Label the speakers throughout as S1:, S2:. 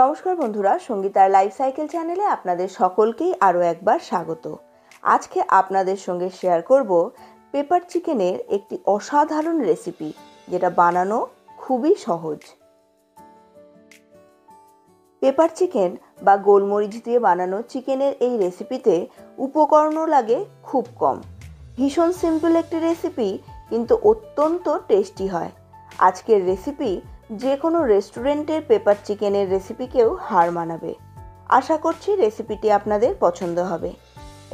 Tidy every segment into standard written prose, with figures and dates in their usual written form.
S1: নমস্কার বন্ধুরা, সঙ্গীতার life cycle চ্যানেলে আপনাদের সকলকেই আরও একবার স্বাগত। আজকে আপনাদের সঙ্গে শেয়ার করব পেপার চিকেনের একটি অসাধারণ রেসিপি, যেটা বানানো খুবই সহজ। পেপার চিকেন বা গোলমরিচ দিয়ে বানানো চিকেনের এই রেসিপিতে উপকরণও লাগে খুব কম। ভীষণ সিম্পল একটি রেসিপি, কিন্তু অত্যন্ত টেস্টি হয়। আজকের রেসিপি যে কোনো রেস্টুরেন্টের পেপার চিকেনের রেসিপিকেও হার মানাবে। আশা করছি রেসিপিটি আপনাদের পছন্দ হবে।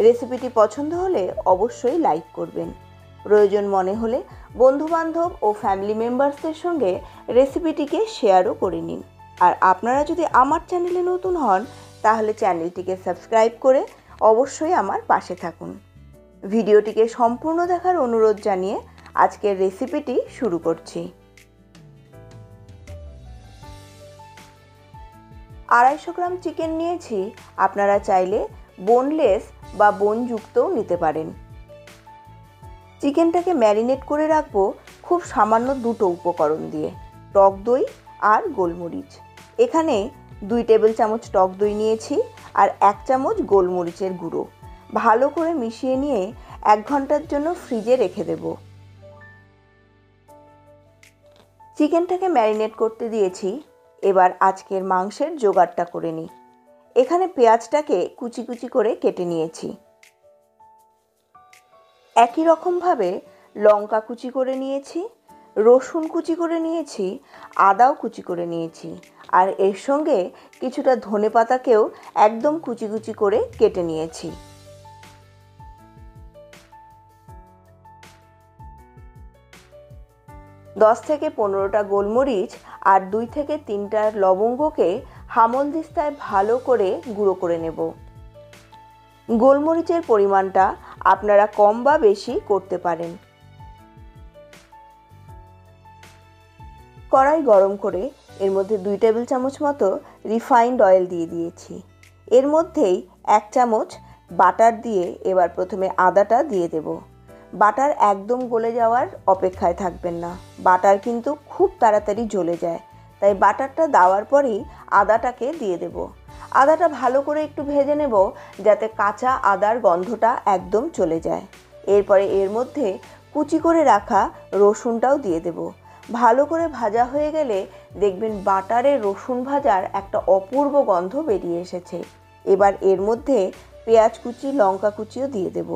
S1: রেসিপিটি পছন্দ হলে অবশ্যই লাইক করবেন। প্রয়োজন মনে হলে বন্ধুবান্ধব ও ফ্যামিলি মেম্বার্সদের সঙ্গে রেসিপিটিকে শেয়ারও করে নিন। আর আপনারা যদি আমার চ্যানেলে নতুন হন, তাহলে চ্যানেলটিকে সাবস্ক্রাইব করে অবশ্যই আমার পাশে থাকুন। ভিডিওটিকে সম্পূর্ণ দেখার অনুরোধ জানিয়ে আজকের রেসিপিটি শুরু করছি। 250 গ্রাম চিকেন নিয়েছি। আপনারা চাইলে বোনলেস বা বোনযুক্তও নিতে পারেন। চিকেনটাকে ম্যারিনেট করে রাখবো খুব সামান্য দুটো উপকরণ দিয়ে, টক দই আর গোলমরিচ। এখানে 2 টেবিল চামচ টক দই নিয়েছি আর 1 চামচ গোলমরিচের গুঁড়ো। ভালো করে মিশিয়ে নিয়ে 1 ঘন্টার জন্য ফ্রিজে রেখে দেব। চিকেনটাকে ম্যারিনেট করতে দিয়েছি। এবার আজকের মাংসের জোগাড়টা করে নিই। এখানে পেঁয়াজটাকে কুচি কুচি করে কেটে নিয়েছি। একই রকমভাবে লঙ্কা কুচি করে নিয়েছি, রসুন কুচি করে নিয়েছি, আদাও কুচি করে নিয়েছি, আর এর সঙ্গে কিছুটা ধনেপাতাকেও একদম কুচি কুচি করে কেটে নিয়েছি। দশ থেকে 15টা গোলমরিচ আর 2 থেকে 3টা লবঙ্গকে হামলদিস্তায় ভালো করে গুঁড়ো করে নেব। গোলমরিচের পরিমাণটা আপনারা কম বা বেশি করতে পারেন। কড়াই গরম করে এর মধ্যে 2 টেবিল চামচ মতো রিফাইন্ড অয়েল দিয়ে দিয়েছি। এর মধ্যেই 1 চামচ বাটার দিয়ে এবার প্রথমে আদাটা দিয়ে দেব। বাটার একদম গলে যাওয়ার অপেক্ষায় থাকবেন না, বাটার কিন্তু খুব তাড়াতাড়ি জ্বলে যায়। তাই বাটারটা দেওয়ার পরেই আদাটাকে দিয়ে দেব। আদাটা ভালো করে একটু ভেজে নেব, যাতে কাঁচা আদার গন্ধটা একদম চলে যায়। এরপরে এর মধ্যে কুচি করে রাখা রসুনটাও দিয়ে দেব। ভালো করে ভাজা হয়ে গেলে দেখবেন বাটারে রসুন ভাজার একটা অপূর্ব গন্ধ বেরিয়ে এসেছে। এবার এর মধ্যে পেঁয়াজ কুচি, লঙ্কা কুচিও দিয়ে দেব।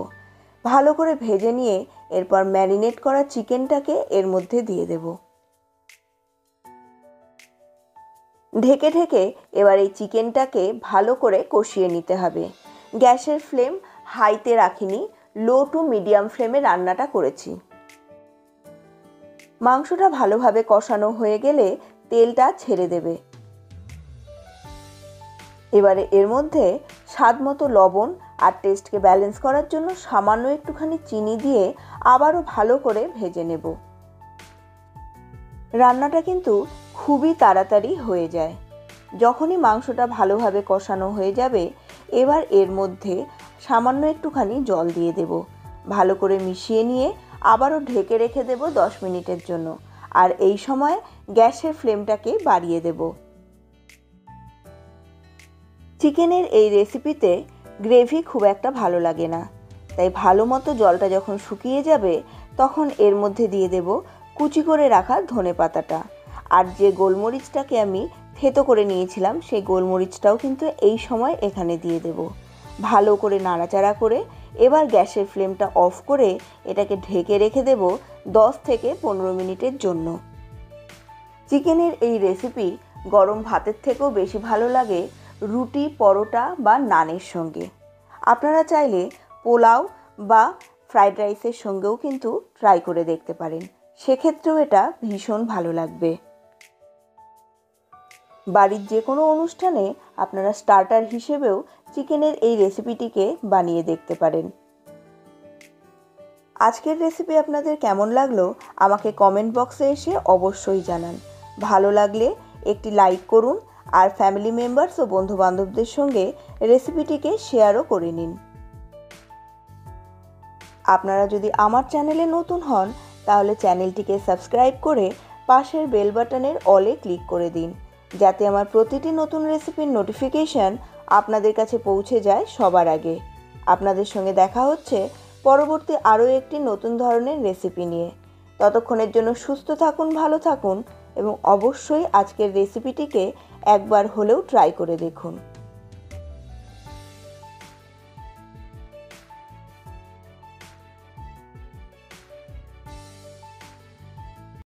S1: ভালো করে ভেজে নিয়ে এরপর ম্যারিনেট করা চিকেনটাকে এর মধ্যে দিয়ে দেব। ঢেকে ঢেকে এবার এই চিকেনটাকে ভালো করে কষিয়ে নিতে হবে। গ্যাসের ফ্লেম হাইতে রাখিনি, লো টু মিডিয়াম ফ্লেমে রান্নাটা করেছি। মাংসটা ভালোভাবে কষানো হয়ে গেলে তেলটা ছেড়ে দেবে। এবারে এর মধ্যে স্বাদ মতো লবণ আর টেস্টকে ব্যালেন্স করার জন্য সামান্য একটুখানি চিনি দিয়ে আবারও ভালো করে ভেজে নেব। রান্নাটা কিন্তু খুবই তাড়াতাড়ি হয়ে যায়। যখনই মাংসটা ভালোভাবে কষানো হয়ে যাবে, এবার এর মধ্যে সামান্য একটুখানি জল দিয়ে দেব। ভালো করে মিশিয়ে নিয়ে আবারও ঢেকে রেখে দেব 10 মিনিটের জন্য। আর এই সময় গ্যাসের ফ্লেমটাকে বাড়িয়ে দেব। চিকেনের এই রেসিপিতে গ্রেভি খুব একটা ভালো লাগে না, তাই ভালো মতো জলটা যখন শুকিয়ে যাবে, তখন এর মধ্যে দিয়ে দেব কুচি করে রাখা ধনেপাতাটা। আর যে গোলমরিচটাকে আমি থেতো করে নিয়েছিলাম, সেই গোলমরিচটাও কিন্তু এই সময় এখানে দিয়ে দেব। ভালো করে নাড়াচাড়া করে এবার গ্যাসের ফ্লেমটা অফ করে এটাকে ঢেকে রেখে দেব 10 থেকে 15 মিনিটের জন্য। চিকেনের এই রেসিপি গরম ভাতের থেকেও বেশি ভালো লাগে রুটি, পরোটা বা নানের সঙ্গে। আপনারা চাইলে পোলাও বা ফ্রাইড রাইসের সঙ্গেও কিন্তু ট্রাই করে দেখতে পারেন, সেক্ষেত্রেও এটা ভীষণ ভালো লাগবে। বাড়ির যে কোনো অনুষ্ঠানে আপনারা স্টার্টার হিসেবেও চিকেনের এই রেসিপিটিকে বানিয়ে দেখতে পারেন। আজকের রেসিপি আপনাদের কেমন লাগলো আমাকে কমেন্ট বক্সে এসে অবশ্যই জানান। ভালো লাগলে একটি লাইক করুন আর ফ্যামিলি মেম্বার্স ও বন্ধুবান্ধবদের সঙ্গে রেসিপিটিকে শেয়ারও করে নিন। আপনারা যদি আমার চ্যানেলে নতুন হন, তাহলে চ্যানেলটিকে সাবস্ক্রাইব করে পাশের বেল বাটনের অলে ক্লিক করে দিন, যাতে আমার প্রতিটি নতুন রেসিপির নোটিফিকেশন আপনাদের কাছে পৌঁছে যায় সবার আগে। আপনাদের সঙ্গে দেখা হচ্ছে পরবর্তী আরও একটি নতুন ধরনের রেসিপি নিয়ে। ততক্ষণের জন্য সুস্থ থাকুন, ভালো থাকুন এবং অবশ্যই আজকের রেসিপিটিকে একবার হলেও ট্রাই করে দেখুন।